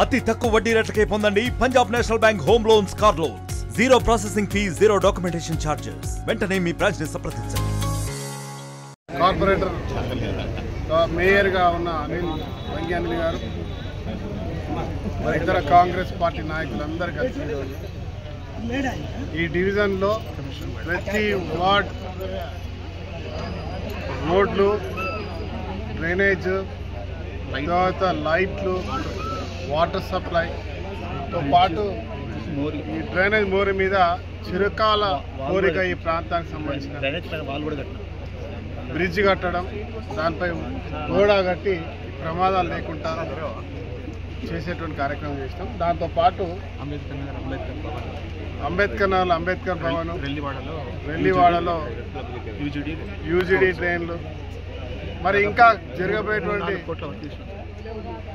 అతి తక్కువ వడ్డీ రేట్లకే పొందండి Punjab national bank home loans, car loans. Zero processing fee, zero documentation charges. వెంటనే మీ బ్రాంచ్ ని సంప్రదించండి. కార్పొరేటర్ మేయర్ గా ఉన్న అనిల్ వెంకయ్య గారు మరి ఇతర కాంగ్రెస్ పార్టీ నాయకులందరూ కలిసి ఈ డివిజన్లో ప్రతి వార్డ్ రోడ్లు, డ్రైనేజ్, తర్వాత లైట్లు, వాటర్ సప్లైతో పాటు ఈ డ్రైనేజ్ మోరి మీద చిరకాల కోరిక ఈ ప్రాంతానికి సంబంధించిన బ్రిడ్జ్ కట్టడం, దానిపై గోడ కట్టి ప్రమాదాలు లేకుండా చేసేటువంటి కార్యక్రమం చేసినాం. దాంతోపాటు అంబేద్కర్ భవన్, రెల్లివాడలో యూజీడీ ట్రైన్లు, మరి ఇంకా జరగబోయేటువంటి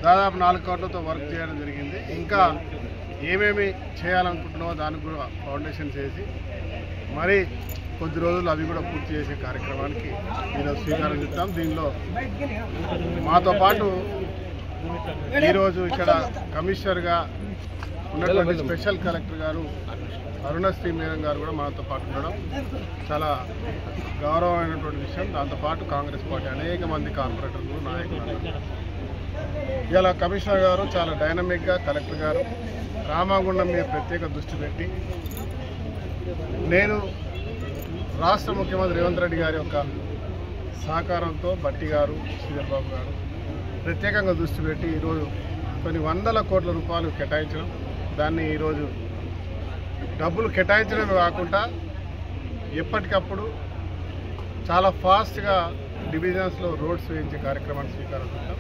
దాదాపు 4 కోట్లతో వర్క్ చేయడం జరిగింది. ఇంకా ఏమేమి చేయాలనుకుంటున్నామో దానికి కూడా ఫౌండేషన్ చేసి మరి కొద్ది రోజులు అవి కూడా పూర్తి చేసే కార్యక్రమానికి ఈరోజు శ్రీకారం చుట్టాం. దీనిలో మాతో పాటు ఈరోజు ఇక్కడ కమిషనర్గా ఉన్నటువంటి స్పెషల్ కలెక్టర్ గారు అరుణశ్రీ మేడం గారు కూడా మనతో పాటు ఉండడం చాలా గౌరవమైనటువంటి విషయం. దాంతోపాటు కాంగ్రెస్ పార్టీ అనేక మంది కార్పొరేటర్లు, నాయకులు. ఇలా కమిషనర్ గారు చాలా డైనమిక్గా, కలెక్టర్ గారు రామగుండం మీద ప్రత్యేక దృష్టి పెట్టి, నేను రాష్ట్ర ముఖ్యమంత్రి రేవంత్ రెడ్డి గారి యొక్క సహకారంతో బట్టి గారు, శ్రీధర్ బాబు గారు ప్రత్యేకంగా దృష్టి పెట్టి ఈరోజు కొన్ని వందల కోట్ల రూపాయలు కేటాయించడం, దాన్ని ఈరోజు డబ్బులు కేటాయించడమే కాకుండా ఎప్పటికప్పుడు చాలా ఫాస్ట్గా డివిజన్స్లో రోడ్స్ వేయించే కార్యక్రమాన్ని స్వీకారం చేస్తాం.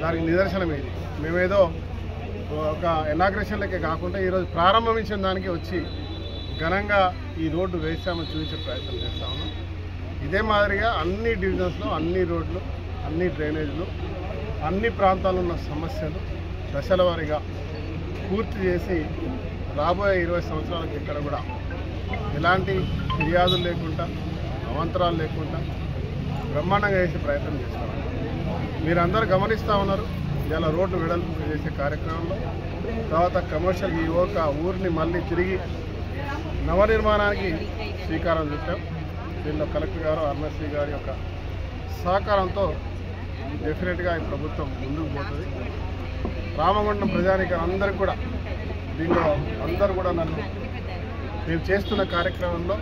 దానికి నిదర్శనం ఇది. మేమేదో ఒక ఇనాగ్రేషన్లకే కాకుండా ఈరోజు ప్రారంభించిన దానికి వచ్చి ఘనంగా ఈ రోడ్డు వేసామని చూపించే ప్రయత్నం చేస్తా ఉన్నాం. ఇదే మాదిరిగా అన్ని డివిజన్స్లో అన్ని రోడ్లు, అన్ని డ్రైనేజ్లు, అన్ని ప్రాంతాల్లో ఉన్న సమస్యలు దశల వారీగా పూర్తి చేసి రాబోయే 20 సంవత్సరాలకు ఇక్కడ కూడా ఎలాంటి ఫిర్యాదులు లేకుండా, అవాంతరాలు లేకుండా బ్రహ్మాండంగా చేసే ప్రయత్నం చేస్తాం. మీరందరూ గమనిస్తూ ఉన్నారు. ఇలా రోడ్లు వెడల్పు చేసే కార్యక్రమంలో తర్వాత కమర్షియల్ ఈ ఊరిని మళ్ళీ తిరిగి నవనిర్మాణానికి శ్రీకారం చుట్టాం. దీనిలో కలెక్టర్ గారు, అరుణశ్రీ గారి యొక్క సహకారంతో డెఫినెట్గా ఈ ప్రభుత్వం ముందుకు పోతుంది. రామగుండం ప్రజానికి అందరికీ కూడా దీనిలో అందరూ కూడా నన్ను మేము చేస్తున్న కార్యక్రమంలో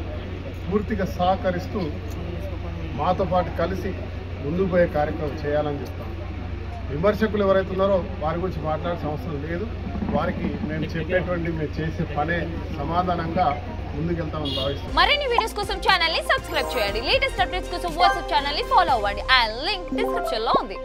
పూర్తిగా సహకరిస్తూ మాతో పాటు కలిసి ముందుకు పోయే కార్యక్రమం చేయాలని చెప్తాను. విమర్శకులు ఎవరైతే ఉన్నారో వారి గురించి మాట్లాడాల్సిన అవసరం లేదు. వారికి మేము చెప్పేటువంటి మేము చేసే పనే సమాధానంగా ముందుకెళ్తామని భావిస్తాం. మరిన్ని వీడియోస్ కోసం ఛానల్ ని సబ్స్క్రైబ్ చేయండి. లేటెస్ట్ అప్డేట్స్ కోసం వాట్సాప్ ఛానల్ ని ఫాలో అవ్వండి. ఆ లింక్ డిస్క్రిప్షన్ లో ఉంది.